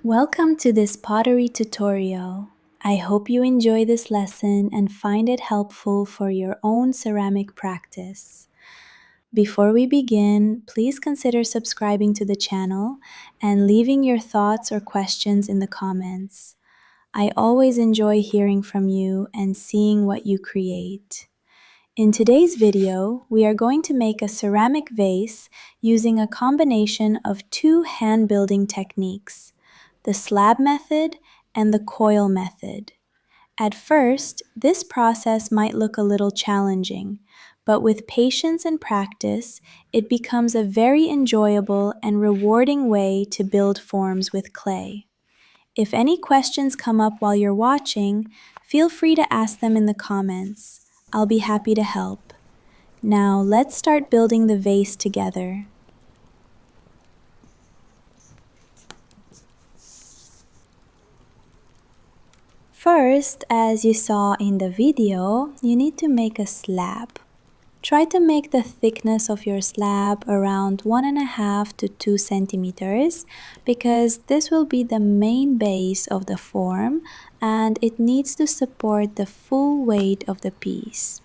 Welcome to this pottery tutorial. I hope you enjoy this lesson and find it helpful for your own ceramic practice. Before we begin, please consider subscribing to the channel and leaving your thoughts or questions in the comments. I always enjoy hearing from you and seeing what you create. In today's video, we are going to make a ceramic vase using a combination of two hand building techniques, the slab method and the coil method. At first, this process might look a little challenging, but with patience and practice, it becomes a very enjoyable and rewarding way to build forms with clay. If any questions come up while you're watching, feel free to ask them in the comments. I'll be happy to help. Now let's start building the vase together. First, as you saw in the video, you need to make a slab. Try to make the thickness of your slab around 1.5 to 2 centimeters because this will be the main base of the form and it needs to support the full weight of the piece.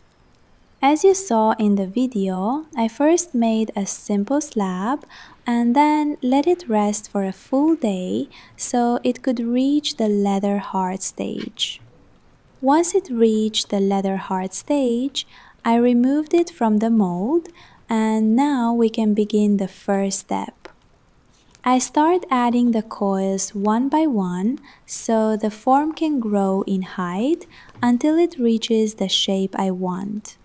As you saw in the video, I first made a simple slab and then let it rest for a full day so it could reach the leather hard stage. Once it reached the leather hard stage, I removed it from the mold and now we can begin the first step. I start adding the coils one by one so the form can grow in height until it reaches the shape I want.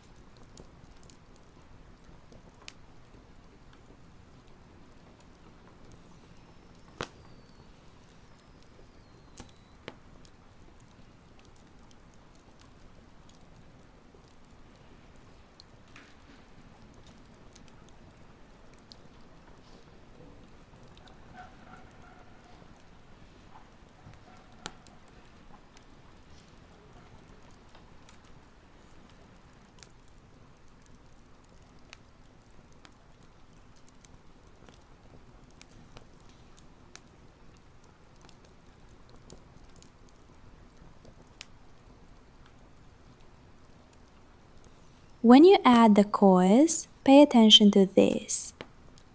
When you add the coils, pay attention to this.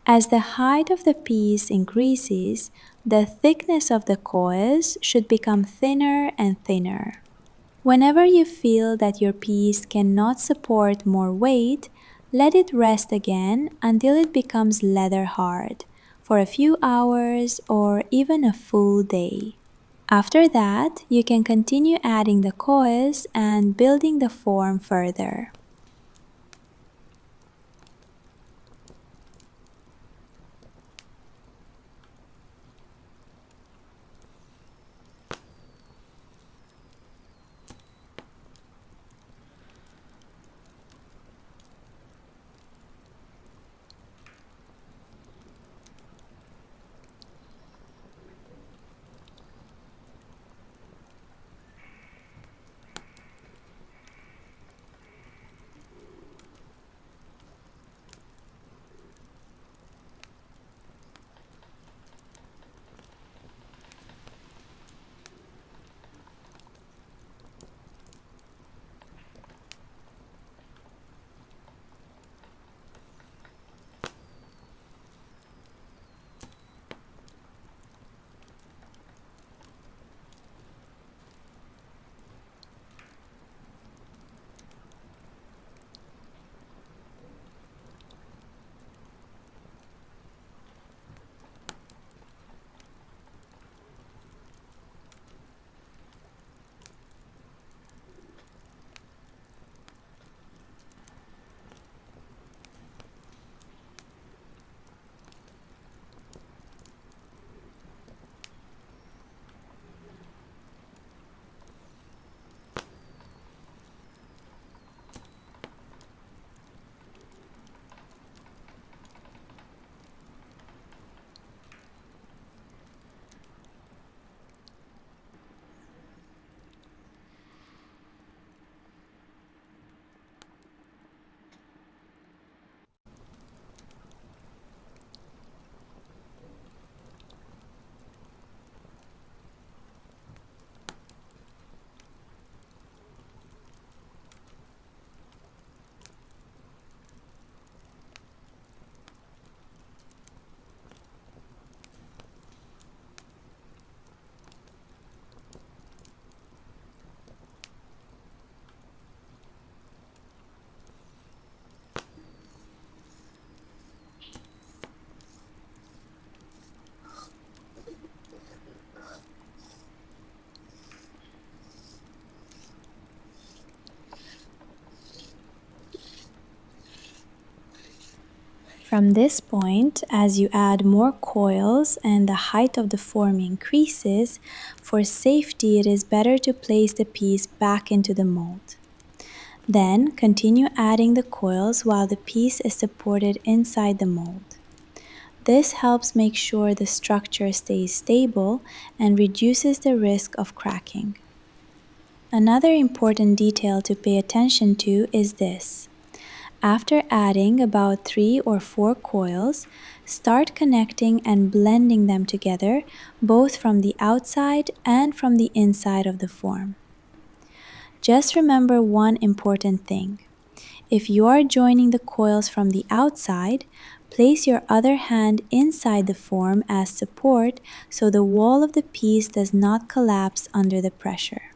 As the height of the piece increases, the thickness of the coils should become thinner and thinner. Whenever you feel that your piece cannot support more weight, let it rest again until it becomes leather hard, for a few hours or even a full day. After that, you can continue adding the coils and building the form further. From this point, as you add more coils and the height of the form increases, for safety it is better to place the piece back into the mold. Then continue adding the coils while the piece is supported inside the mold. This helps make sure the structure stays stable and reduces the risk of cracking. Another important detail to pay attention to is this. After adding about 3 or 4 coils, start connecting and blending them together both from the outside and from the inside of the form. Just remember one important thing. If you are joining the coils from the outside, place your other hand inside the form as support so the wall of the piece does not collapse under the pressure.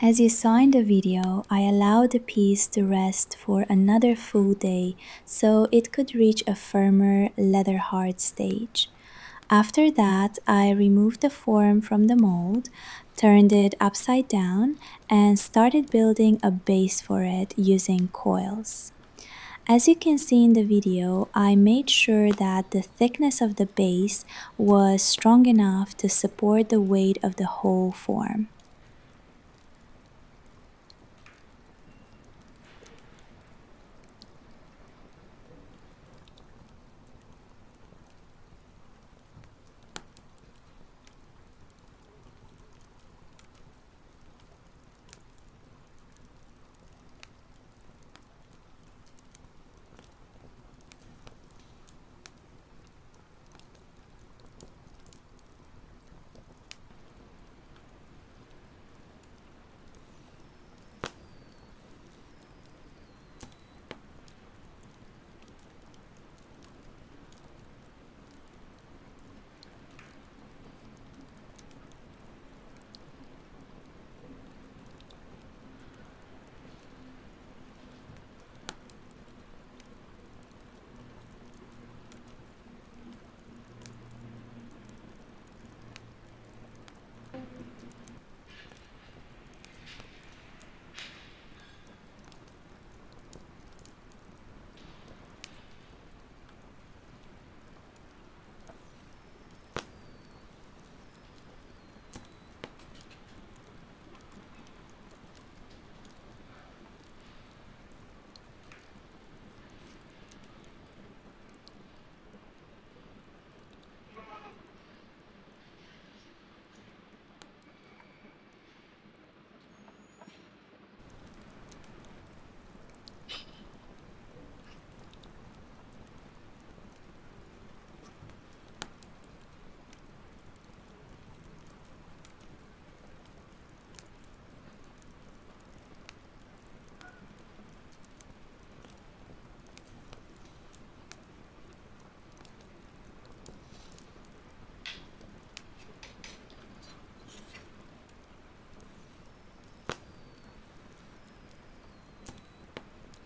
As you saw in the video, I allowed the piece to rest for another full day so it could reach a firmer, leather-hard stage. After that, I removed the form from the mold, turned it upside down, and started building a base for it using coils. As you can see in the video, I made sure that the thickness of the base was strong enough to support the weight of the whole form.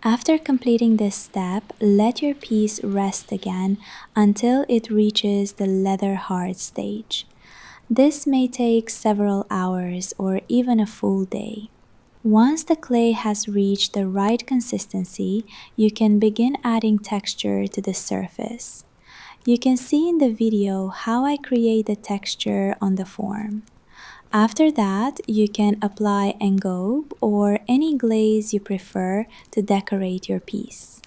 After completing this step, let your piece rest again until it reaches the leather hard stage. This may take several hours or even a full day. Once the clay has reached the right consistency, you can begin adding texture to the surface. You can see in the video how I create the texture on the form. After that, you can apply engobe or any glaze you prefer to decorate your piece.